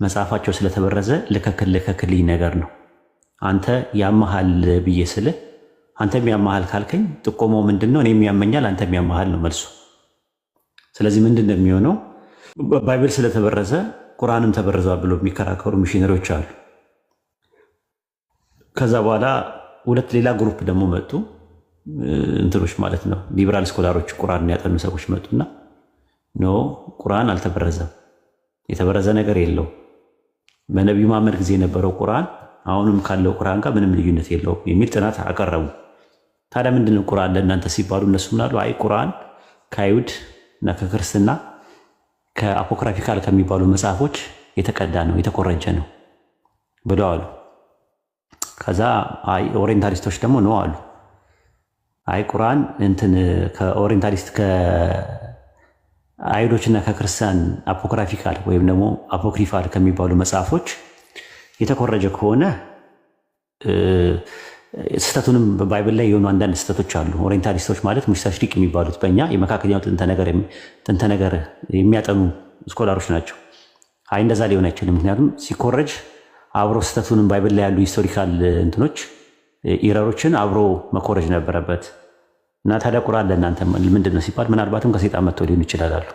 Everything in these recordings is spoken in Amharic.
መጽሐፋቸው ስለተበረዘ ልከክልኝ ነገር ነው። አንተ ያመሃል ብዬ ስልህ አንተም ያመሃል ካልከኝ ጥቆማው ምንድን ነው? እኔም ያመኛል አንተም ያመሃል ነው መልሱ። ስለዚህ ምንድን ነው የሚሆነው? ባይብል ስለተበረዘ ቁርአንም ተበረዘዋል ብሎ የሚከራከሩ ሚሽነሪዎች አሉ። ከዛ በኋላ ሌላ ግሩፕ ደግሞ መጡ፣ እንትኖች ማለት ነው ሊበራል ስኮላሮች፣ ቁርአን ያጠኑ ሰዎች መጡና ኖ ቁርአን አልተበረዘም፣ የተበረዘ ነገር የለው፣ በነቢዩ መሐመድ ጊዜ የነበረው ቁርአን አሁንም ካለው ቁርአን ጋር ምንም ልዩነት የለውም የሚል ጥናት አቀረቡ። ታዲያ ምንድነው ቁርአን ለእናንተ ሲባሉ እነሱ ምናሉ? አይ ቁርአን ከአይሁድ እና ከክርስትና ከአፖክራፊካል ከሚባሉ መጽሐፎች የተቀዳ ነው የተኮረጀ ነው ብለው አሉ። ከዛ አይ ኦሪየንታሊስቶች ደግሞ ነው አሉ። አይ ቁርአን እንትን ከኦሪየንታሊስት ከአይሁዶችና ከክርስቲያን አፖክራፊካል ወይም ደግሞ አፖክሪፋል ከሚባሉ መጽሐፎች የተኮረጀ ከሆነ ስህተቱንም በባይብል ላይ የሆኑ አንዳንድ ስህተቶች አሉ። ኦሪየንታሊስቶች ማለት ሙስተሽሪቅ የሚባሉት በእኛ የመካከለኛው ጥንተ ነገር የሚያጠኑ ስኮላሮች ናቸው። አይ እንደዛ ሊሆን አይችልም፣ ምክንያቱም ሲኮረጅ አብሮ ስህተቱንም ባይብል ላይ ያሉ ሂስቶሪካል እንትኖች ኢረሮችን አብሮ መኮረጅ ነበረበት እና ታዲያ ቁርአን ለእናንተ ምንድን ነው ሲባል ምናልባትም ከሴጣን መጥቶ ሊሆን ይችላል አሉ።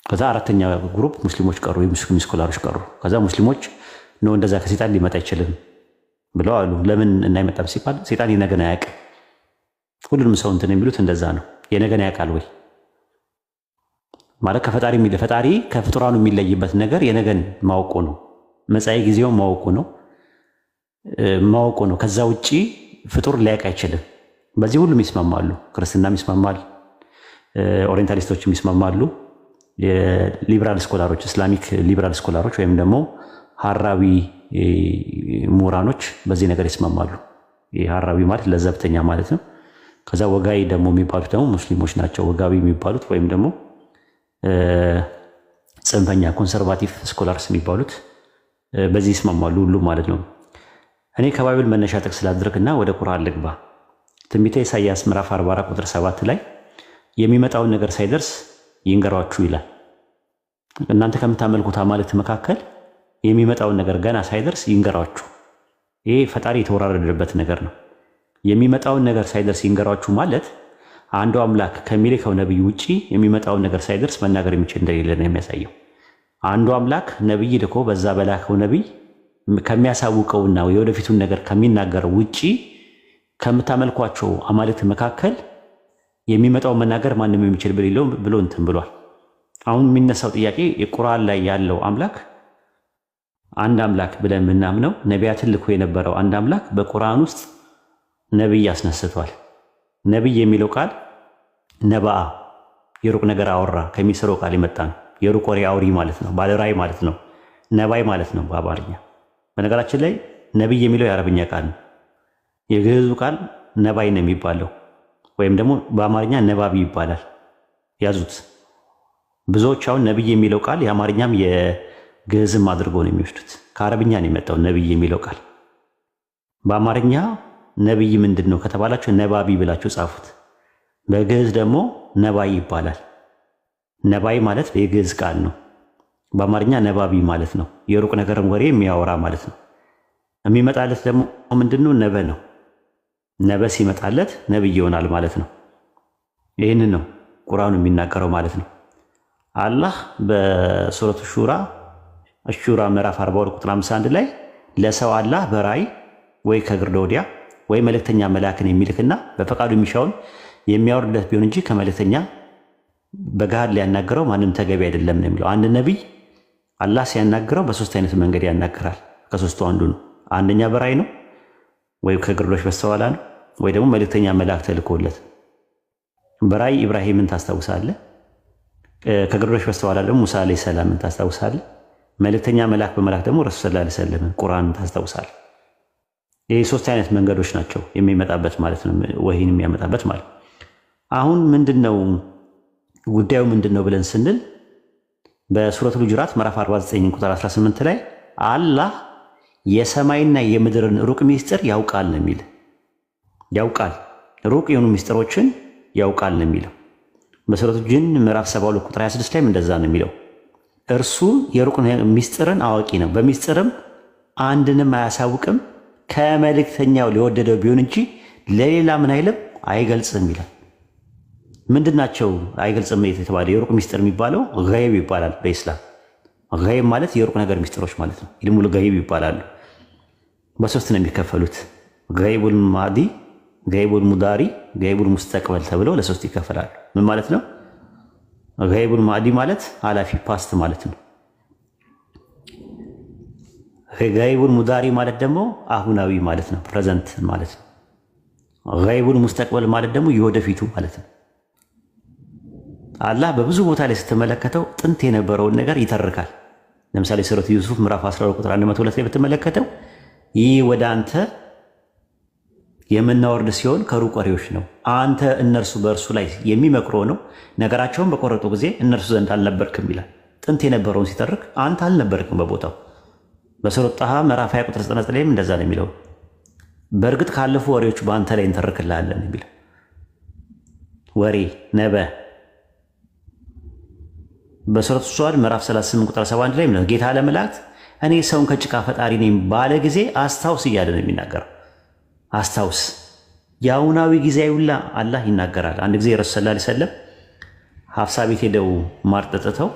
ከዛ አራተኛ ግሩፕ ሙስሊሞች ቀሩ፣ የሙስሊም ስኮላሮች ቀሩ። ከዛ ሙስሊሞች ነው እንደዛ ከሴጣን ሊመጣ አይችልም ብለው አሉ። ለምን እናይመጣም ሲባል ሴጣን የነገን አያውቅም። ሁሉንም ሰው እንትን የሚሉት እንደዛ ነው። የነገን ያውቃል ወይ ማለት ፈጣሪ ከፍጡራኑ የሚለይበት ነገር የነገን ማወቁ ነው። መጻኢ ጊዜውን ማወቁ ነው። ከዛ ውጪ ፍጡር ሊያውቅ አይችልም። በዚህ ሁሉም ይስማማሉ። ክርስትናም ይስማማል፣ ኦሪየንታሊስቶችም ይስማማሉ። የሊበራል ስኮላሮች እስላሚክ ሊበራል ስኮላሮች ወይም ደግሞ ሀራዊ ምሁራኖች በዚህ ነገር ይስማማሉ። ሀራዊ ማለት ለዘብተኛ ማለት ነው። ከዛ ወጋይ ደግሞ የሚባሉት ደግሞ ሙስሊሞች ናቸው። ወጋዊ የሚባሉት ወይም ደግሞ ጽንፈኛ ኮንሰርቫቲቭ ስኮላርስ የሚባሉት በዚህ ይስማማሉ ሁሉ ማለት ነው። እኔ ከባይብል መነሻ ጥቅስ ላድርግና ወደ ቁርአን ልግባ። ትንቢተ ኢሳይያስ ምዕራፍ 44 ቁጥር 7 ላይ የሚመጣውን ነገር ሳይደርስ ይንገሯችሁ ይላል። እናንተ ከምታመልኩት አማልክት መካከል የሚመጣውን ነገር ገና ሳይደርስ ይንገሯችሁ። ይሄ ፈጣሪ የተወራረደበት ነገር ነው። የሚመጣውን ነገር ሳይደርስ ይንገሯችሁ ማለት አንዱ አምላክ ከሚልከው ነብይ ውጪ የሚመጣውን ነገር ሳይደርስ መናገር የሚችል እንደሌለ ነው የሚያሳየው። አንዱ አምላክ ነብይ ልኮ በዛ በላከው ነብይ ከሚያሳውቀውና የወደፊቱን ነገር ከሚናገረው ውጪ ከምታመልኳቸው አማልክት መካከል የሚመጣውን መናገር ማንም የሚችል ብሎ እንትን ብሏል። አሁን የሚነሳው ጥያቄ የቁርአን ላይ ያለው አምላክ አንድ አምላክ ብለን የምናምነው ነቢያትን ልኮ የነበረው አንድ አምላክ በቁርአን ውስጥ ነብይ አስነስቷል። ነብይ የሚለው ቃል ነባአ የሩቅ ነገር አወራ ከሚሰረው ቃል የመጣ ነው። የሩቅ ወሬ አውሪ ማለት ነው። ባለራእይ ማለት ነው። ነባይ ማለት ነው በአማርኛ። በነገራችን ላይ ነብይ የሚለው የአረብኛ ቃል ነው። የግዕዙ ቃል ነባይ ነው የሚባለው ወይም ደግሞ በአማርኛ ነባቢ ይባላል። ያዙት። ብዙዎች አሁን ነብይ የሚለው ቃል የአማርኛም የግዕዝም አድርገው ነው የሚወስዱት። ከአረብኛ ነው የመጣው ነብይ የሚለው ቃል። በአማርኛ ነብይ ምንድን ነው ከተባላችሁ ነባቢ ብላችሁ ጻፉት። በግዕዝ ደግሞ ነባይ ይባላል። ነባይ ማለት የግዕዝ ቃል ነው። በአማርኛ ነባቢ ማለት ነው። የሩቅ ነገርን ወሬ የሚያወራ ማለት ነው። የሚመጣለት ደግሞ ምንድነው? ነበ ነው። ነበ ሲመጣለት ነብይ ይሆናል ማለት ነው። ይህንን ነው ቁርአኑ የሚናገረው ማለት ነው። አላህ በሱረቱ ሹራ ምዕራፍ 42 ቁጥር 51 ላይ ለሰው አላህ በራእይ ወይ ከግርዶ ወዲያ ወይ መልእክተኛ መልአክን የሚልክና በፈቃዱ የሚሻውን የሚያወርድለት ቢሆን እንጂ ከመልእክተኛ በገሃድ ሊያናገረው ማንም ተገቢ አይደለም ነው የሚለው። አንድ ነቢይ አላህ ሲያናግረው በሶስት አይነት መንገድ ያናግራል። ከሶስቱ አንዱ ነው። አንደኛ በራእይ ነው ወይ ከግርዶሽ በስተኋላ ነው ወይ ደግሞ መልእክተኛ መልአክ ተልኮለት። በራእይ ኢብራሂምን ታስታውሳለህ። ከግርዶሽ በስተኋላ ደግሞ ሙሳ አለይሂ ሰላምን ታስታውሳለህ። መልእክተኛ መልአክ በመላክ ደግሞ ረሱል ሰለላሁ ዐለይሂ ወሰለም ቁርአንን ታስታውሳለህ። ይህ ሶስት አይነት መንገዶች ናቸው የሚመጣበት ማለት ነው። ወሂን የሚያመጣበት ማለት አሁን ምንድነው ጉዳዩ ምንድነው ብለን ስንል በሱረቱል ሁጁራት ምዕራፍ 49 ቁጥር 18 ላይ አላህ የሰማይና የምድርን ሩቅ ሚስጥር ያውቃል ነው የሚል። ያውቃል ሩቅ የሆኑ ሚስጥሮችን ያውቃል ነው የሚለው። በሱረቱ ጂን ምዕራፍ 72 ቁጥር 26 ላይም እንደዛ ነው የሚለው። እርሱ የሩቅ ሚስጥርን አዋቂ ነው፣ በሚስጥርም አንድንም አያሳውቅም፣ ከመልእክተኛው ሊወደደው ቢሆን እንጂ ለሌላ ምን አይልም አይገልጽም ይላል። ምንድናቸው አይገልጽም የተባለ የሩቅ ሚስጥር የሚባለው ገይብ ይባላል በኢስላም። ገይብ ማለት የሩቅ ነገር ሚስጥሮች ማለት ነው። ኢልሙል ገይብ ይባላሉ። በሶስት ነው የሚከፈሉት። ገይቡል ማዲ፣ ገይቡል ሙዳሪ፣ ገይቡል ሙስተቅበል ተብለው ለሶስት ይከፈላሉ። ምን ማለት ነው? ገይቡል ማዲ ማለት ኃላፊ ፓስት ማለት ነው። ገይቡል ሙዳሪ ማለት ደግሞ አሁናዊ ማለት ነው፣ ፕሬዘንት ማለት ነው። ገይቡል ሙስተቅበል ማለት ደግሞ የወደፊቱ ማለት ነው። አላህ በብዙ ቦታ ላይ ስትመለከተው ጥንት የነበረውን ነገር ይተርካል። ለምሳሌ ሱረቱ ዩሱፍ ምዕራፍ 12 ቁጥር 102 ላይ ብትመለከተው ይህ ወደ አንተ የምናወርድ ሲሆን ከሩቅ ወሬዎች ነው፣ አንተ እነርሱ በእርሱ ላይ የሚመክሩ ነው፣ ነገራቸውን በቆረጡ ጊዜ እነርሱ ዘንድ አልነበርክም ይላል። ጥንት የነበረውን ሲተርክ አንተ አልነበርክም በቦታው። በሱረቱ ጣሃ ምዕራፍ 20 ቁጥር 99 ላይም እንደዛ ነው የሚለው። በእርግጥ ካለፉ ወሬዎች በአንተ ላይ እንተርክልሃለን የሚለው ወሬ ነበ። በሱረቱ ሷድ ምዕራፍ 38 ቁጥር 71 ላይ ነው ጌታ ለመላእክት እኔ ሰውን ከጭቃ ፈጣሪ ነኝ ባለ ጊዜ አስታውስ እያለ ነው የሚናገረው። አስታውስ የአሁናዊ ጊዜያዊላ አላህ ይናገራል። አንድ ጊዜ ረሱል ሰለላሁ ዐለይሂ ወሰለም ሀፍሳ ቤት ሄደው ማር ጠጥተው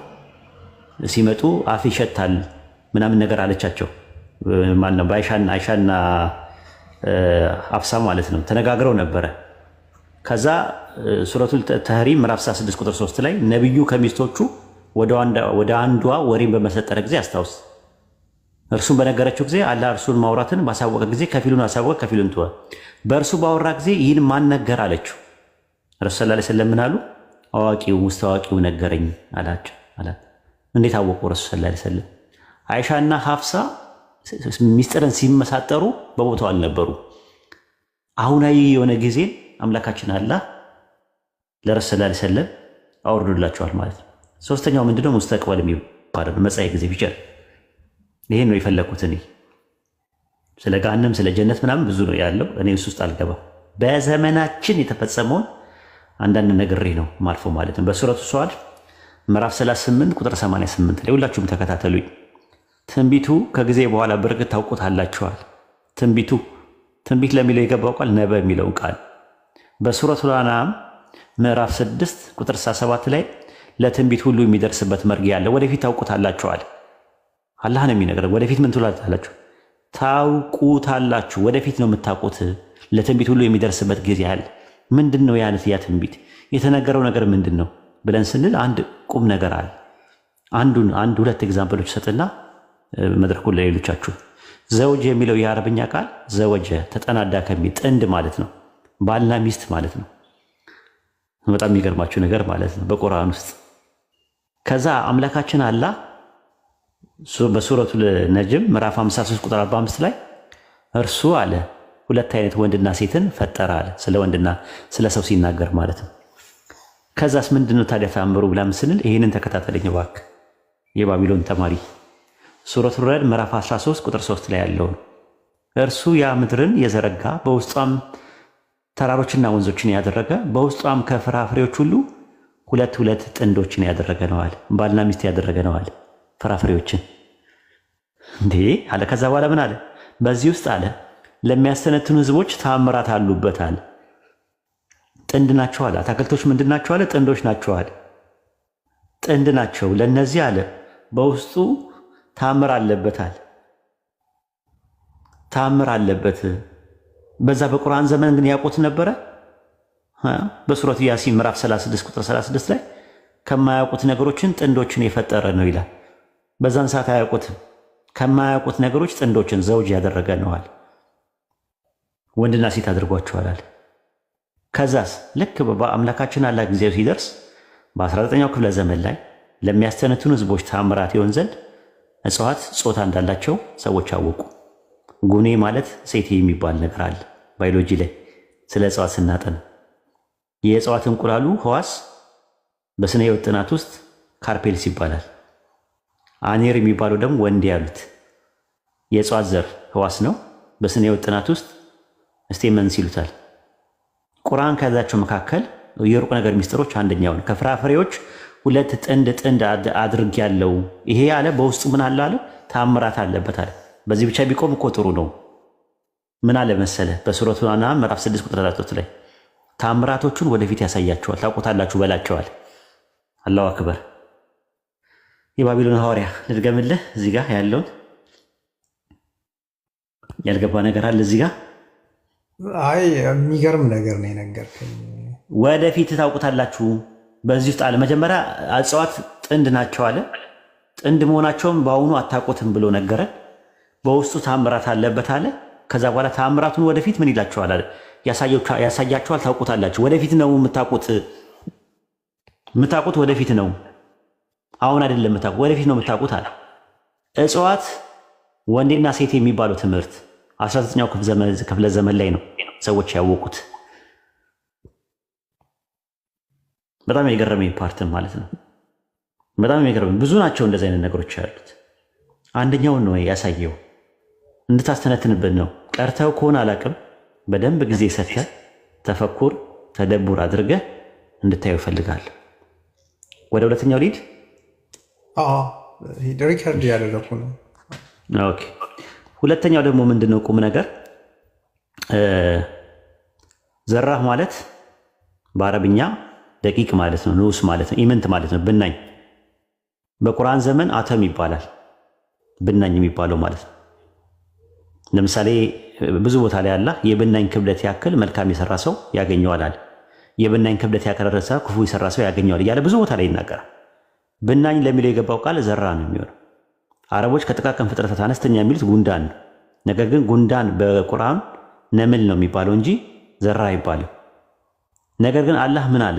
ሲመጡ አፍ ይሸታል ምናምን ነገር አለቻቸው። ማነው አይሻና ሀፍሳ ማለት ነው ተነጋግረው ነበረ። ከዛ ሱረቱል ተህሪም ምዕራፍ 66 ቁጥር 3 ላይ ነብዩ ከሚስቶቹ ወደ አንዷ ወሬን በመሰጠረ ጊዜ አስታውስ፣ እርሱን በነገረችው ጊዜ አላህ እርሱን ማውራትን ባሳወቀ ጊዜ ከፊሉን አሳወቀ ከፊሉን ተወ። በእርሱ ባወራ ጊዜ ይህን ማን ነገር አለችው። ረሱል ሰለላሁ ዐለይሂ ወሰለም ምን አሉ? አዋቂው ውስጥ አዋቂው ነገረኝ አላቸው አላት። እንዴት አወቁ? ረሱል ሰለላሁ ዐለይሂ ወሰለም አይሻና ሀፍሳ ሚስጥርን ሲመሳጠሩ በቦታው አልነበሩ። አሁናዊ የሆነ ጊዜ አምላካችን አላህ ለረሱል ሰለላሁ ዐለይሂ ወሰለም አውርዶላቸዋል ማለት ነው። ሶስተኛው ምንድነው? ሙስተቅበል የሚባለው መጻኢ ጊዜ ፊቸር። ይሄን ነው የፈለኩት እኔ። ስለ ገሃነም ስለ ጀነት ምናምን ብዙ ነው ያለው፣ እኔ እሱ ውስጥ አልገባም። በዘመናችን የተፈጸመውን አንዳንድ ነግሬ ነው ማልፎ ማለት ነው። በሱረቱ ሷድ ምዕራፍ 38 ቁጥር 88 ላይ ሁላችሁም ተከታተሉኝ። ትንቢቱ ከጊዜ በኋላ በእርግጥ ታውቁታላችኋል። ትንቢት ለሚለው የገባው ቃል ነበ የሚለውን ቃል በሱረቱ አንዓም ምዕራፍ 6 ቁጥር 7 ላይ ለትንቢት ሁሉ የሚደርስበት መርጊያ አለ፣ ወደፊት ታውቁታላችኋል። አላህ ነው የሚነግረው። ወደፊት ምን ትላላችሁ? ታውቁታላችሁ። ወደፊት ነው የምታውቁት። ለትንቢት ሁሉ የሚደርስበት ጊዜ አለ። ምንድን ነው ያ ትንቢት? የተነገረው ነገር ምንድን ነው ብለን ስንል አንድ ቁም ነገር አለ። ሁለት ኤግዛምፕሎች ሰጥና መድረኩን ለሌሎቻችሁ። ዘውጅ የሚለው የአረብኛ ቃል ዘወጀ ተጠናዳ ከሚል ጥንድ ማለት ነው፣ ባልና ሚስት ማለት ነው። በጣም የሚገርማችሁ ነገር ማለት ነው በቁርአን ውስጥ። ከዛ አምላካችን አላህ በሱረቱ ነጅም ምዕራፍ 53 ቁጥር 45 ላይ እርሱ አለ ሁለት አይነት ወንድና ሴትን ፈጠረ አለ። ስለ ወንድና ስለ ሰው ሲናገር ማለት ነው። ከዛስ ምንድነው ታዲያ ተአምሩ ብለን ስንል ይህንን ተከታተለኝ እባክህ የባቢሎን ተማሪ። ሱረቱ ረዕድ ምዕራፍ 13 ቁጥር 3 ላይ ያለውን እርሱ ያ ምድርን የዘረጋ በውስጧም ተራሮችና ወንዞችን ያደረገ በውስጧም ከፍራፍሬዎች ሁሉ ሁለት ጥንዶችን ያደረገ ነው አለ። ባልና ሚስት ያደረገ ነው አለ ፍራፍሬዎችን እንዴ አለ። ከዛ በኋላ ምን አለ? በዚህ ውስጥ አለ ለሚያስተነትኑ ህዝቦች ታምራት አሉበት አለ። ጥንድ ናቸው አለ። አታክልቶች ምንድን ናቸው አለ? ጥንዶች ናቸው አለ። ጥንድ ናቸው። ለነዚህ አለ በውስጡ ታምር አለበት አለ። ታምር አለበት። በዛ በቁርአን ዘመን ግን ያውቁት ነበረ። በሱረቱ ያሲን ምዕራፍ 36 ቁጥር 36 ላይ ከማያውቁት ነገሮችን ጥንዶችን የፈጠረ ነው ይላል። በዛን ሰዓት አያውቁትም። ከማያውቁት ነገሮች ጥንዶችን ዘውጅ ያደረገ ነዋል። ወንድና ሴት አድርጓቸዋል። ከዛስ ልክ በአምላካችን አላህ ጊዜው ሲደርስ በ19ኛው ክፍለ ዘመን ላይ ለሚያስተነትኑ ህዝቦች ታምራት ይሆን ዘንድ እጽዋት ጾታ እንዳላቸው ሰዎች አወቁ። ጉኔ ማለት ሴት የሚባል ነገር አለ ባዮሎጂ ላይ ስለ እጽዋት ስናጠና። የእጽዋት እንቁላሉ ህዋስ በስነ ህይወት ጥናት ውስጥ ካርፔልስ ይባላል። አኔር የሚባለው ደግሞ ወንድ ያሉት የእጽዋት ዘር ህዋስ ነው። በስነ ህይወት ጥናት ውስጥ ስቴመንስ ይሉታል። ቁርአን ከያዛቸው መካከል የሩቅ ነገር ሚስጥሮች አንደኛውን ከፍራፍሬዎች ሁለት ጥንድ ጥንድ አድርግ ያለው ይሄ አለ። በውስጡ ምን አለ አለ? ታምራት አለበት አለ። በዚህ ብቻ ቢቆም እኮ ጥሩ ነው። ምን አለ መሰለ በሱረቱ አንዓም ምዕራፍ 6 ቁጥር 3 ላይ ታምራቶቹን ወደፊት ያሳያቸዋል፣ ታውቁታላችሁ በላቸዋል። አላሁ አክበር። የባቢሎን ሐዋርያ ልድገምልህ። እዚህ ጋር ያለውን ያልገባ ነገር አለ እዚህ ጋር። አይ የሚገርም ነገር ነው የነገርከኝ። ወደፊት ታውቁታላችሁ በዚህ ውስጥ አለ። መጀመሪያ እጽዋት ጥንድ ናቸው አለ። ጥንድ መሆናቸውም በአሁኑ አታውቁትም ብሎ ነገረን። በውስጡ ታምራት አለበት አለ። ከዛ በኋላ ታምራቱን ወደፊት ምን ይላቸዋል አለ? ያሳያቸዋል፣ ታውቁታላችሁ። ወደፊት ነው የምታውቁት ወደፊት ነው፣ አሁን አይደለም የምታውቁት፣ ወደፊት ነው የምታውቁት አለ። እጽዋት ወንዴና ሴት የሚባለው ትምህርት 19ኛው ክፍለ ዘመን ላይ ነው ሰዎች ያወቁት። በጣም የገረመኝ ፓርትን ማለት ነው። በጣም የገረመኝ ብዙ ናቸው እንደዚህ አይነት ነገሮች ያሉት። አንደኛውን ነው ያሳየው፣ እንድታስተነትንበት ነው። ቀርተው ከሆነ አላቅም፣ በደንብ ጊዜ ሰጥተህ ተፈኩር ተደቡር አድርገህ እንድታየው ይፈልጋል። ወደ ሁለተኛው ሊድ ሪከርድ ያደረኩ ነው። ኦኬ። ሁለተኛው ደግሞ ምንድነው ቁም ነገር ዘራህ ማለት በአረብኛ ደቂቅ ማለት ነው፣ ንዑስ ማለት ነው፣ ኢምንት ማለት ነው፣ ብናኝ። በቁርአን ዘመን አተም ይባላል ብናኝ የሚባለው ማለት ነው። ለምሳሌ ብዙ ቦታ ላይ አላህ የብናኝ ክብደት ያክል መልካም የሰራ ሰው ያገኘዋል አለ። የብናኝ ክብደት ያከረረሰ ክፉ የሰራ ሰው ያገኘዋል እያለ ብዙ ቦታ ላይ ይናገራል። ብናኝ ለሚለው የገባው ቃል ዘራ ነው የሚሆነው። አረቦች ከጥቃቅን ፍጥረታት አነስተኛ የሚሉት ጉንዳን ነው። ነገር ግን ጉንዳን በቁርአን ነምል ነው የሚባለው እንጂ ዘራ አይባልም። ነገር ግን አላህ ምን አለ?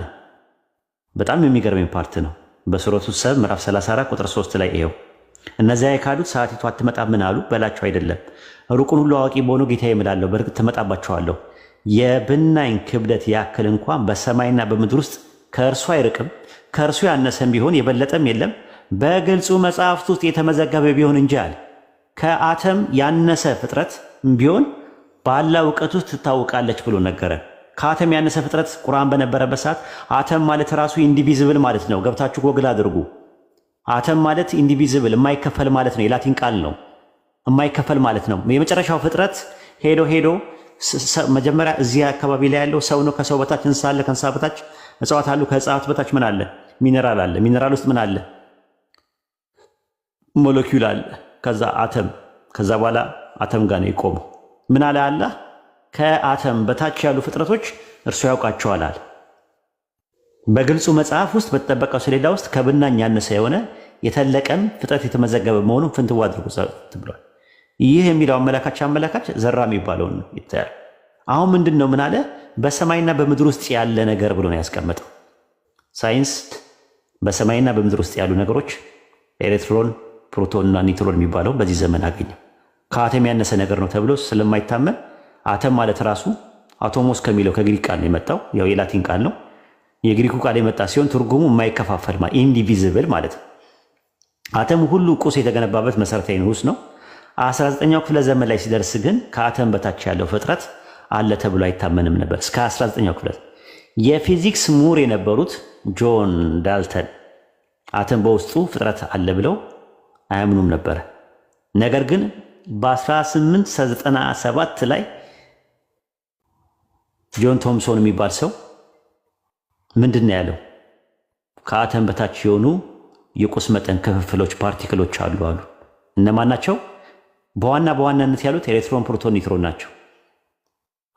በጣም የሚገርመኝ ፓርት ነው። በሱረቱ ሰብ ምዕራፍ 34 ቁጥር 3 ላይ ይኸው እነዚያ የካዱት ሰዓቲቱ አትመጣም ምን አሉ በላቸው። አይደለም ሩቁን ሁሉ አዋቂ በሆነው ጌታዬ እምላለሁ በእርግጥ ትመጣባቸዋለሁ። የብናኝ ክብደት ያክል እንኳን በሰማይና በምድር ውስጥ ከእርሱ አይርቅም፣ ከእርሱ ያነሰም ቢሆን የበለጠም የለም፣ በግልጹ መጽሐፍት ውስጥ የተመዘገበ ቢሆን እንጂ አለ። ከአተም ያነሰ ፍጥረት ቢሆን ባለ እውቀት ውስጥ ትታወቃለች ብሎ ነገረ። ከአተም ያነሰ ፍጥረት ቁርአን በነበረበት ሰዓት አተም ማለት ራሱ ኢንዲቪዚብል ማለት ነው። ገብታችሁ ጎግል አድርጉ። አተም ማለት ኢንዲቪዚብል የማይከፈል ማለት ነው። የላቲን ቃል ነው። የማይከፈል ማለት ነው። የመጨረሻው ፍጥረት ሄዶ መጀመሪያ እዚህ አካባቢ ላይ ያለው ሰው ነው። ከሰው በታች እንስሳ አለ፣ ከእንስሳ በታች እጽዋት አሉ፣ ከእጽዋት በታች ምን አለ? ሚነራል አለ። ሚነራል ውስጥ ምን አለ? ሞለኪውል አለ። ከዛ አተም፣ ከዛ በኋላ አተም ጋር ነው የቆመው። ምን አለ አላህ? ከአተም በታች ያሉ ፍጥረቶች እርሱ ያውቃቸዋል አለ። በግልጹ መጽሐፍ ውስጥ በተጠበቀው ሰሌዳ ውስጥ ከብናኝ ያነሰ የሆነ የተለቀም ፍጥረት የተመዘገበ መሆኑን ፍንትዋ አድርጎ ብሏል። ይህ የሚለው አመላካች ዘራ የሚባለውን ይታያል። አሁን ምንድን ነው ምን አለ? በሰማይና በምድር ውስጥ ያለ ነገር ብሎ ነው ያስቀመጠው። ሳይንስ በሰማይና በምድር ውስጥ ያሉ ነገሮች ኤሌክትሮን፣ ፕሮቶን እና ኒውትሮን የሚባለው በዚህ ዘመን አገኘው። ከአተም ያነሰ ነገር ነው ተብሎ ስለማይታመን አተም ማለት ራሱ አቶሞስ ከሚለው ከግሪክ ቃል ነው የመጣው። ያው የላቲን ቃል ነው። የግሪኩ ቃል የመጣ ሲሆን ትርጉሙ የማይከፋፈል ኢንዲቪዚብል ማለት ነው። አተም ሁሉ ቁስ የተገነባበት መሰረታዊ ንዑስ ነው። 19ኛው ክፍለ ዘመን ላይ ሲደርስ ግን ከአተም በታች ያለው ፍጥረት አለ ተብሎ አይታመንም ነበር። እስከ 19ኛው ክፍለ የፊዚክስ ምሁር የነበሩት ጆን ዳልተን አተም በውስጡ ፍጥረት አለ ብለው አያምኑም ነበር። ነገር ግን በ1897 ላይ ጆን ቶምሶን የሚባል ሰው ምንድን ነው ያለው? ከአተም በታች የሆኑ የቁስ መጠን ክፍፍሎች ፓርቲክሎች አሉ አሉ። እነማን ናቸው? በዋናነት ያሉት ኤሌክትሮን፣ ፕሮቶን፣ ኒውትሮን ናቸው።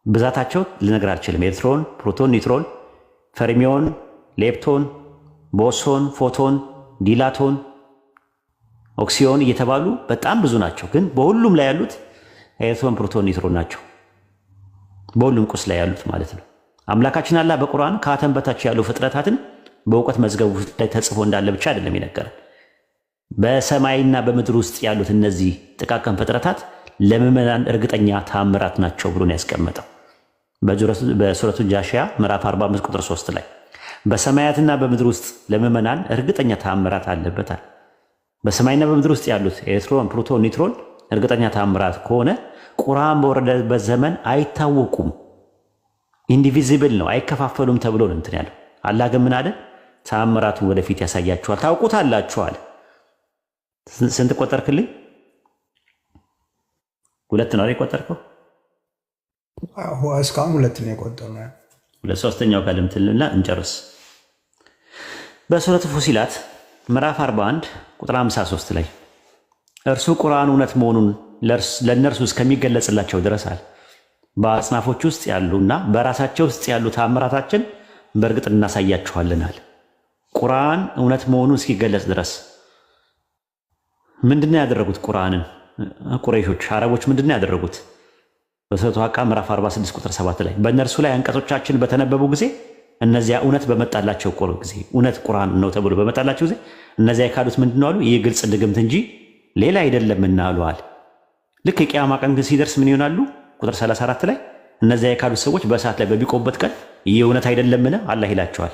ብዛታቸው ልነግር አልችልም። ኤሌክትሮን፣ ፕሮቶን፣ ኒውትሮን፣ ፈርሚዮን፣ ሌፕቶን፣ ቦሶን፣ ፎቶን፣ ዲላቶን፣ ኦክሲዮን እየተባሉ በጣም ብዙ ናቸው። ግን በሁሉም ላይ ያሉት ኤሌክትሮን፣ ፕሮቶን፣ ኒውትሮን ናቸው። በሁሉም ቁስ ላይ ያሉት ማለት ነው። አምላካችን አላህ በቁርአን ከአተም በታች ያሉ ፍጥረታትን በእውቀት መዝገቡ ላይ ተጽፎ እንዳለ ብቻ አይደለም ይነገራል። በሰማይና በምድር ውስጥ ያሉት እነዚህ ጥቃቅን ፍጥረታት ለምዕመናን እርግጠኛ ታምራት ናቸው ብሎ ነው ያስቀመጠው በሱረቱ ጃሺያ ምዕራፍ 45 ቁጥር 3 ላይ በሰማያትና በምድር ውስጥ ለምዕመናን እርግጠኛ ታምራት አለበታል። በሰማይና በምድር ውስጥ ያሉት ኤሌክትሮን፣ ፕሮቶን፣ ኒውትሮን እርግጠኛ ታምራት ከሆነ ቁርአን በወረደበት ዘመን አይታወቁም፣ ኢንዲቪዚብል ነው፣ አይከፋፈሉም ተብሎ ነው እንትን ያለው። አላህ ግን ምን አለ? ተአምራቱን ወደፊት ያሳያችኋል፣ ታውቁታላችኋል። ስንት ቆጠርክልኝ? 2 ነው የቆጠርከው? እስካሁን 2 ነው የቆጠርነው። ሁለት ሶስተኛው ጋር ልምትልና እንጨርስ። በሱረቱ ፉሲላት ምዕራፍ 41 ቁጥር 53 ላይ እርሱ ቁርአን እውነት መሆኑን ለእነርሱ እስከሚገለጽላቸው ድረስ አለ በአጽናፎች ውስጥ ያሉና በራሳቸው ውስጥ ያሉ ተአምራታችን በእርግጥ እናሳያችኋልናል። ቁርአን እውነት መሆኑን እስኪገለጽ ድረስ ምንድነው ያደረጉት? ቁርአንን ቁረይሾች አረቦች ምንድነው ያደረጉት? በሱረቱ ሐቃ ምዕራፍ 46 ቁጥር 7 ላይ በእነርሱ ላይ አንቀጾቻችን በተነበቡ ጊዜ እነዚያ እውነት በመጣላቸው ጊዜ እውነት ቁርአን ነው ተብሎ በመጣላቸው ጊዜ እነዚያ የካዱት ምንድነው አሉ? ይህ ግልጽ ድግምት እንጂ ሌላ አይደለምና አሉዋል። ልክ የቂያማ ቀን ግን ሲደርስ ምን ይሆናሉ? ቁጥር 34 ላይ እነዚያ የካዱት ሰዎች በእሳት ላይ በሚቆሙበት ቀን ይህ እውነት አይደለምን አላህ ይላቸዋል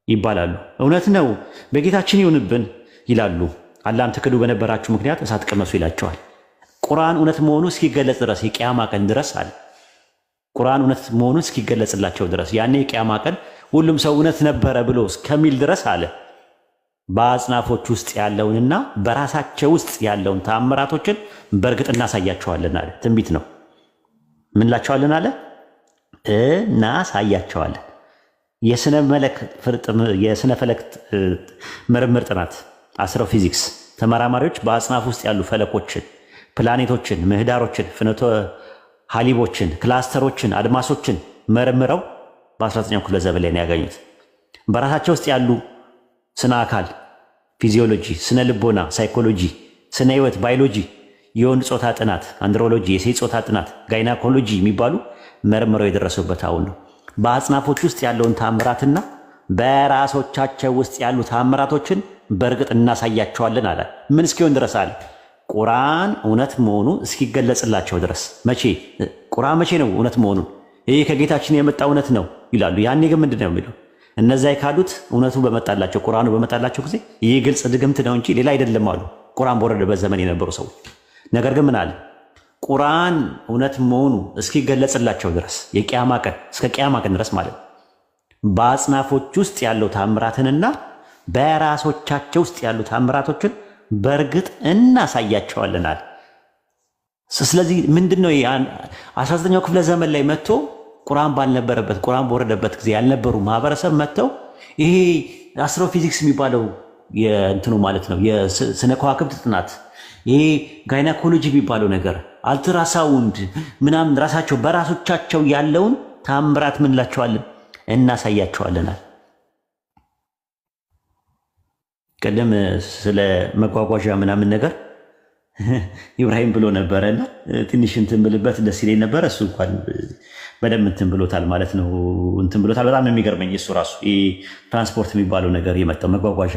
ይባላሉ። እውነት ነው በጌታችን ይሁንብን ይላሉ። አላህን ትክዱ በነበራችሁ ምክንያት እሳት ቅመሱ ይላቸዋል። ቁርአን እውነት መሆኑ እስኪገለጽ ድረስ የቂያማ ቀን ድረስ አለ። ቁርአን እውነት መሆኑ እስኪገለጽላቸው ድረስ ያኔ የቂያማ ቀን ሁሉም ሰው እውነት ነበረ ብሎ እስከሚል ድረስ አለ በአጽናፎች ውስጥ ያለውንና በራሳቸው ውስጥ ያለውን ተአምራቶችን በእርግጥ እናሳያቸዋለን አለ። ትንቢት ነው። ምን ላቸዋለን አለ? እናሳያቸዋለን። የስነ ፈለክ ምርምር ጥናት አስትሮፊዚክስ ተመራማሪዎች በአጽናፍ ውስጥ ያሉ ፈለኮችን፣ ፕላኔቶችን፣ ምህዳሮችን፣ ፍኖተ ሀሊቦችን፣ ክላስተሮችን፣ አድማሶችን መርምረው በ19ኛው ክፍለ ዘመን ላይ ነው ያገኙት። በራሳቸው ውስጥ ያሉ ስነ አካል ፊዚዮሎጂ፣ ስነ ልቦና ሳይኮሎጂ፣ ስነ ህይወት ባዮሎጂ፣ የወንድ ጾታ ጥናት አንድሮሎጂ፣ የሴት ጾታ ጥናት ጋይናኮሎጂ የሚባሉ መርምረው የደረሱበት አሁን ነው። በአጽናፎች ውስጥ ያለውን ታምራትና በራሶቻቸው ውስጥ ያሉ ታምራቶችን በእርግጥ እናሳያቸዋለን አለ። ምን እስኪሆን ድረስ አለ? ቁርአን እውነት መሆኑ እስኪገለጽላቸው ድረስ። መቼ? ቁርአን መቼ ነው እውነት መሆኑን? ይህ ከጌታችን የመጣ እውነት ነው ይላሉ። ያኔ ግን ምንድን ነው የሚለው? እነዚያ የካዱት እውነቱ በመጣላቸው ቁርአኑ በመጣላቸው ጊዜ ይህ ግልጽ ድግምት ነው እንጂ ሌላ አይደለም አሉ ቁርአን በወረደበት ዘመን የነበሩ ሰዎች። ነገር ግን ምን አለ? ቁርአን እውነት መሆኑ እስኪገለጽላቸው ድረስ የቂያማ ቀን እስከ ቂያማ ቀን ድረስ ማለት ነው በአጽናፎች ውስጥ ያለው ታምራትንና በራሶቻቸው ውስጥ ያሉ ታምራቶችን በእርግጥ እናሳያቸዋለናል። ስለዚህ ምንድነው 19ኛው ክፍለ ዘመን ላይ መጥቶ ቁርአን ባልነበረበት ቁርአን በወረደበት ጊዜ ያልነበሩ ማህበረሰብ መጥተው ይሄ አስትሮፊዚክስ የሚባለው የእንትኑ ማለት ነው የስነ ከዋክብት ጥናት፣ ይሄ ጋይናኮሎጂ የሚባለው ነገር አልትራሳውንድ ምናምን ራሳቸው በራሶቻቸው ያለውን ታምራት ምን እንላቸዋለን? እናሳያቸዋለናል። ቀደም ስለ መጓጓዣ ምናምን ነገር ኢብራሂም ብሎ ነበረና ትንሽ እንትን ብልበት ደስ ይለኝ ነበረ። እሱ እንኳን በደንብ እንትን ብሎታል ማለት ነው። እንትን ብሎታል። በጣም የሚገርመኝ እሱ ራሱ ትራንስፖርት የሚባለው ነገር የመጣው መጓጓዣ፣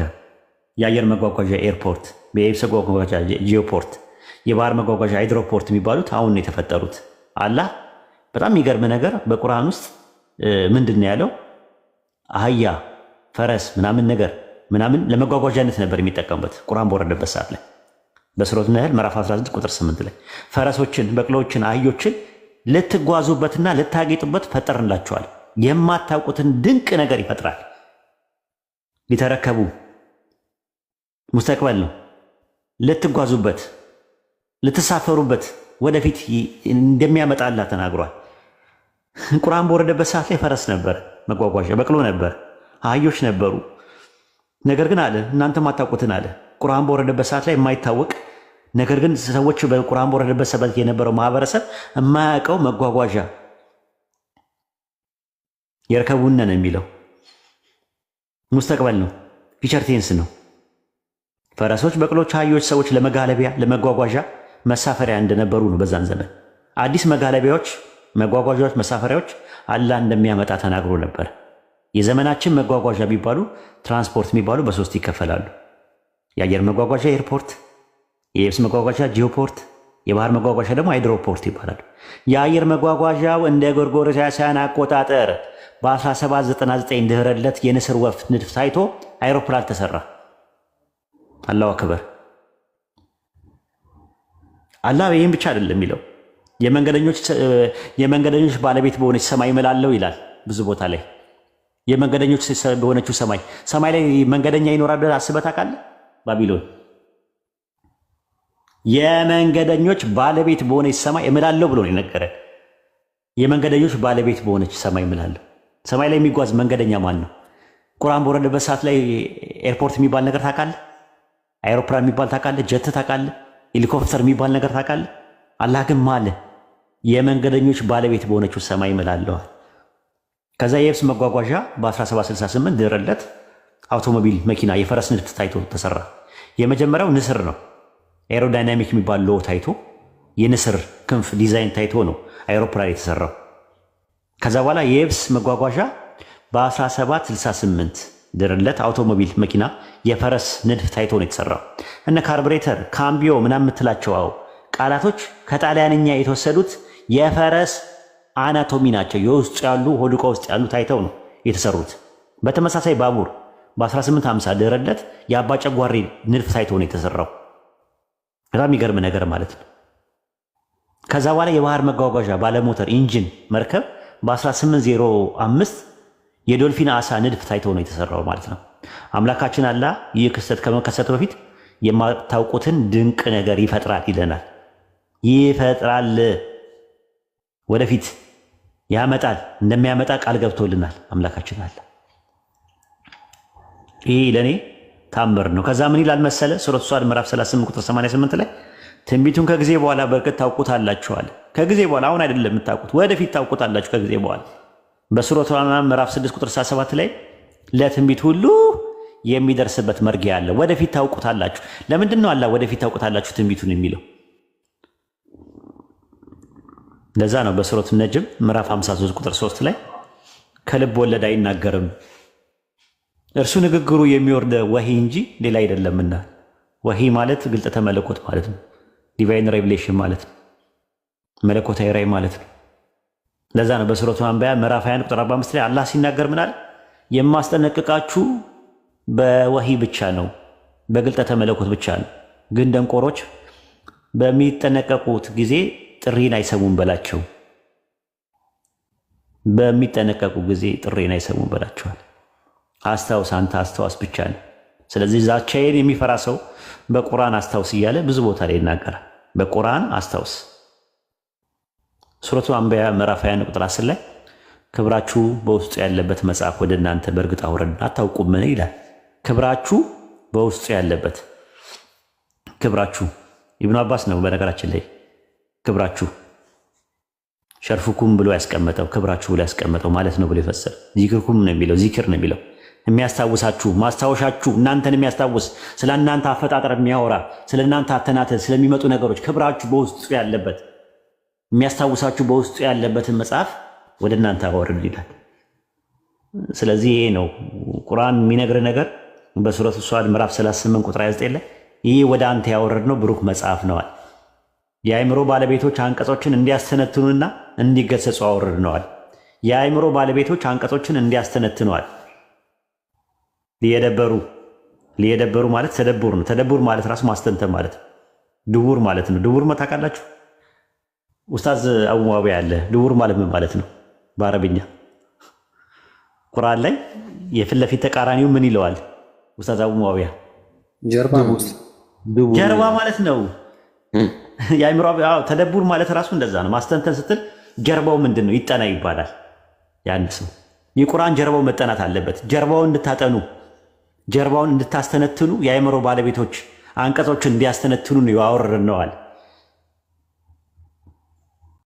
የአየር መጓጓዣ ኤርፖርት፣ የየብስ መጓጓዣ ጂኦፖርት፣ የባህር መጓጓዣ ሃይድሮፖርት የሚባሉት አሁን ነው የተፈጠሩት። አላህ በጣም የሚገርም ነገር በቁርአን ውስጥ ምንድን ነው ያለው? አህያ፣ ፈረስ ምናምን ነገር ምናምን ለመጓጓዣነት ነበር የሚጠቀሙበት ቁርአን በወረደበት ሰዓት ላይ በሱረቱ ነህል ምዕራፍ 19 ቁጥር 8 ላይ ፈረሶችን፣ በቅሎችን፣ አህዮችን ልትጓዙበትና ልታጌጡበት ፈጠርንላችኋል። የማታውቁትን ድንቅ ነገር ይፈጥራል። ሊተረከቡ ሙስተቅበል ነው። ልትጓዙበት፣ ልትሳፈሩበት ወደፊት እንደሚያመጣላ ተናግሯል። ቁርአን በወረደበት ሰዓት ላይ ፈረስ ነበር መጓጓዣ፣ በቅሎ ነበር፣ አህዮች ነበሩ። ነገር ግን አለ እናንተ ማታውቁትን አለ ቁርአን በወረደበት ሰዓት ላይ የማይታወቅ ነገር ግን ሰዎች በቁርአን በወረደበት ሰዓት የነበረው ማህበረሰብ የማያውቀው መጓጓዣ የርከቡነ ነው የሚለው ሙስተቅበል ነው፣ ፊቸር ቴንስ ነው። ፈረሶች፣ በቅሎች፣ አህዮች ሰዎች ለመጋለቢያ ለመጓጓዣ መሳፈሪያ እንደነበሩ ነው። በዛን ዘመን አዲስ መጋለቢያዎች፣ መጓጓዣዎች፣ መሳፈሪያዎች አላህ እንደሚያመጣ ተናግሮ ነበር። የዘመናችን መጓጓዣ የሚባሉ ትራንስፖርት የሚባሉ በሶስት ይከፈላሉ። የአየር መጓጓዣ ኤርፖርት፣ የየብስ መጓጓዣ ጂኦፖርት፣ የባህር መጓጓዣ ደግሞ ሃይድሮፖርት ይባላል። የአየር መጓጓዣው እንደ ጎርጎሮሳውያን አቆጣጠር በ1799 ድህረ ልደት የንስር ወፍ ንድፍ ታይቶ አይሮፕላን ተሰራ። አላሁ አክበር። አላህ ይህም ብቻ አይደለም የሚለው የመንገደኞች ባለቤት በሆነች ሰማይ እምላለሁ ይላል ብዙ ቦታ ላይ። የመንገደኞች በሆነችው ሰማይ ላይ መንገደኛ ይኖራል ብለህ አስበህ ታውቃለህ? ባቢሎን የመንገደኞች ባለቤት በሆነች ሰማይ እምላለሁ ብሎ ነው የነገረን። የመንገደኞች ባለቤት በሆነች ሰማይ እምላለሁ። ሰማይ ላይ የሚጓዝ መንገደኛ ማን ነው? ቁርአን በወረደበት ሰዓት ላይ ኤርፖርት የሚባል ነገር ታውቃለህ? አይሮፕላን የሚባል ታውቃለህ? ጀት ታውቃለህ? ሄሊኮፕተር የሚባል ነገር ታውቃለህ? አላህ ግን ማለ የመንገደኞች ባለቤት በሆነችው ሰማይ እምላለዋል። ከዛ የየብስ መጓጓዣ በ1768 ድረለት አውቶሞቢል መኪና የፈረስ ንድፍ ታይቶ ተሰራ። የመጀመሪያው ንስር ነው። ኤሮዳይናሚክ የሚባል ሎ ታይቶ የንስር ክንፍ ዲዛይን ታይቶ ነው አይሮፕላን የተሰራው። ከዛ በኋላ የየብስ መጓጓዣ በ1768 ድረለት አውቶሞቢል መኪና የፈረስ ንድፍ ታይቶ ነው የተሰራው። እነ ካርቡሬተር ካምቢዮ ምናምን የምትላቸው ቃላቶች ከጣሊያንኛ የተወሰዱት የፈረስ አናቶሚ ናቸው። የውስጡ ያሉ ሆዱቃ ውስጥ ያሉ ታይተው ነው የተሰሩት። በተመሳሳይ ባቡር በ1850 ድረለት የአባ ጨጓሬ ንድፍ ታይቶ ነው የተሰራው። በጣም የሚገርም ነገር ማለት ነው። ከዛ በኋላ የባህር መጓጓዣ ባለሞተር ኢንጂን መርከብ በ1805 የዶልፊን አሳ ንድፍ ታይቶ ነው የተሰራው ማለት ነው። አምላካችን አላህ ይህ ክስተት ከመከሰቱ በፊት የማታውቁትን ድንቅ ነገር ይፈጥራል ይለናል። ይፈጥራል፣ ወደፊት ያመጣል፣ እንደሚያመጣ ቃል ገብቶልናል አምላካችን አላህ። ይህ ለእኔ ታምር ነው። ከዛ ምን ይላል መሰለ ሱረቱ ሷድ ምዕራፍ 38 ቁጥር 88 ላይ ትንቢቱን ከጊዜ በኋላ በእርግጥ ታውቁታላችኋል። ከጊዜ በኋላ አሁን አይደለም የምታውቁት፣ ወደፊት ታውቁታላችሁ ከጊዜ በኋላ። በሱረቱ አንዓም ምዕራፍ 6 ቁጥር 7 ላይ ለትንቢት ሁሉ የሚደርስበት መርጊያ አለ። ወደፊት ታውቁታላችሁ። ለምንድን ነው አላህ ወደፊት ታውቁታላችሁ ትንቢቱን የሚለው? ለዛ ነው በሱረቱ ነጅም ምዕራፍ 53 ቁጥር 3 ላይ ከልብ ወለድ አይናገርም እርሱ ንግግሩ የሚወርደ ወሂ እንጂ ሌላ አይደለምና። ወሂ ማለት ግልጠተ መለኮት ማለት ነው። ዲቫይን ሬቪሌሽን ማለት ነው። መለኮታዊ ራእይ ማለት ነው። ለዛ ነው በሱረቱ አንቢያ ምዕራፍ 21 ቁጥር 45 ላይ አላህ ሲናገር ምናል? የማስጠነቅቃችሁ በወሂ ብቻ ነው፣ በግልጠተ መለኮት ብቻ ነው። ግን ደንቆሮች በሚጠነቀቁት ጊዜ ጥሪን አይሰሙም በላቸው። በሚጠነቀቁ ጊዜ ጥሪን አይሰሙም በላቸዋል። አስታውስ፣ አንተ አስታውስ ብቻ ነው። ስለዚህ ዛቻዬን የሚፈራ ሰው በቁርአን አስታውስ እያለ ብዙ ቦታ ላይ ይናገራል። በቁርአን አስታውስ። ሱረቱ አንቢያ ምዕራፍ 21 ቁጥር 10 ላይ ክብራችሁ በውስጡ ያለበት መጽሐፍ ወደ እናንተ በእርግጥ አውረድን አታውቁምን ይላል። ክብራችሁ በውስጡ ያለበት ክብራችሁ ኢብኑ አባስ ነው በነገራችን ላይ ክብራችሁ ሸርፉኩም ብሎ ያስቀመጠው ክብራችሁ ብሎ ያስቀመጠው ማለት ነው ብሎ ይፈሰር። ዚክርኩም ነው የሚለው ዚክር ነው የሚለው የሚያስታውሳችሁ ማስታወሻችሁ እናንተን የሚያስታውስ ስለ እናንተ አፈጣጠር የሚያወራ ስለ እናንተ አተናተን ስለሚመጡ ነገሮች ክብራችሁ በውስጡ ያለበት የሚያስታውሳችሁ በውስጡ ያለበትን መጽሐፍ ወደ እናንተ አወርድ ይላል። ስለዚህ ይሄ ነው ቁርአን የሚነግር ነገር በሱረቱ ሷድ ምዕራፍ 38 ቁጥር 29 ላይ ይህ ወደ አንተ ያወረድነው ብሩክ መጽሐፍ ነዋል። የአእምሮ ባለቤቶች አንቀጾችን እንዲያስተነትኑና እንዲገሰጹ አወርድነዋል። የአእምሮ ባለቤቶች አንቀጾችን እንዲያስተነትነዋል። ሊየደበሩ ማለት ተደቡር ነው። ተደቡር ማለት ራሱ ማስተንተን ማለት ነው። ድቡር ማለት ነው። ድቡር ታውቃላችሁ? ኡስታዝ አቡ ሙአዊያ አለ። ድቡር ማለት ምን ማለት ነው በአረብኛ? ቁርአን ላይ የፊት ለፊት ተቃራኒው ምን ይለዋል ኡስታዝ አቡ ሙአዊያ? ጀርባ ማለት ነው። የአእምሮ ተደቡር ማለት ራሱ እንደዛ ነው። ማስተንተን ስትል ጀርባው ምንድን ነው ይጠና ይባላል። ያን ሰው የቁርአን ጀርባው መጠናት አለበት። ጀርባውን እንድታጠኑ ጀርባውን እንድታስተነትኑ የአእምሮ ባለቤቶች አንቀጾችን እንዲያስተነትኑ ነው ያወረድነዋል።